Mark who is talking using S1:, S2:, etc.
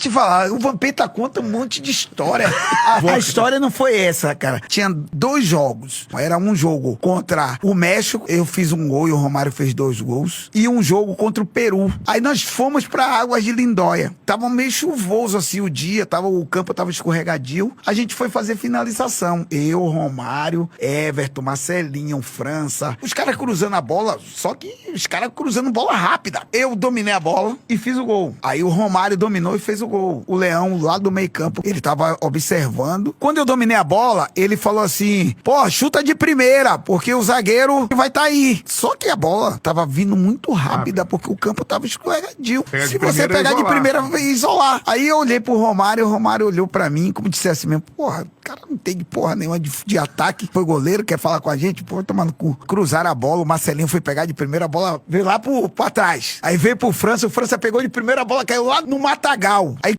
S1: Te falar, o Vampeta conta um monte de história. A história não foi essa, cara. Tinha 2 jogos. Era um jogo contra o México, eu fiz um gol e o Romário fez 2 gols. E um jogo contra o Peru. Aí nós fomos pra Águas de Lindóia. Tava meio chuvoso assim o dia, o campo tava escorregadio. A gente foi fazer finalização. Eu, Romário, Everton, Marcelinho, França. Os caras cruzando a bola, só que os caras cruzando bola rápida. Eu dominei a bola e fiz o gol. Aí o Romário dominou e fez o gol. O Leão, lá do meio campo, ele tava observando. Quando eu dominei a bola, ele falou assim, pô, chuta de primeira, porque o zagueiro vai tá aí. Só que a bola tava vindo muito rápida, porque o campo tava escorregadio. Se você pegar de primeira, vai isolar. Aí eu olhei pro Romário, o Romário olhou pra mim, como dissesse mesmo, porra, o cara não tem porra nenhuma de ataque. Foi goleiro, quer falar com a gente? Pô, tomando cu. Cruzaram a bola, o Marcelinho foi pegar de primeira, a bola veio lá pra trás. Aí veio pro França, o França pegou de primeira, a bola caiu lá no matagal. Aí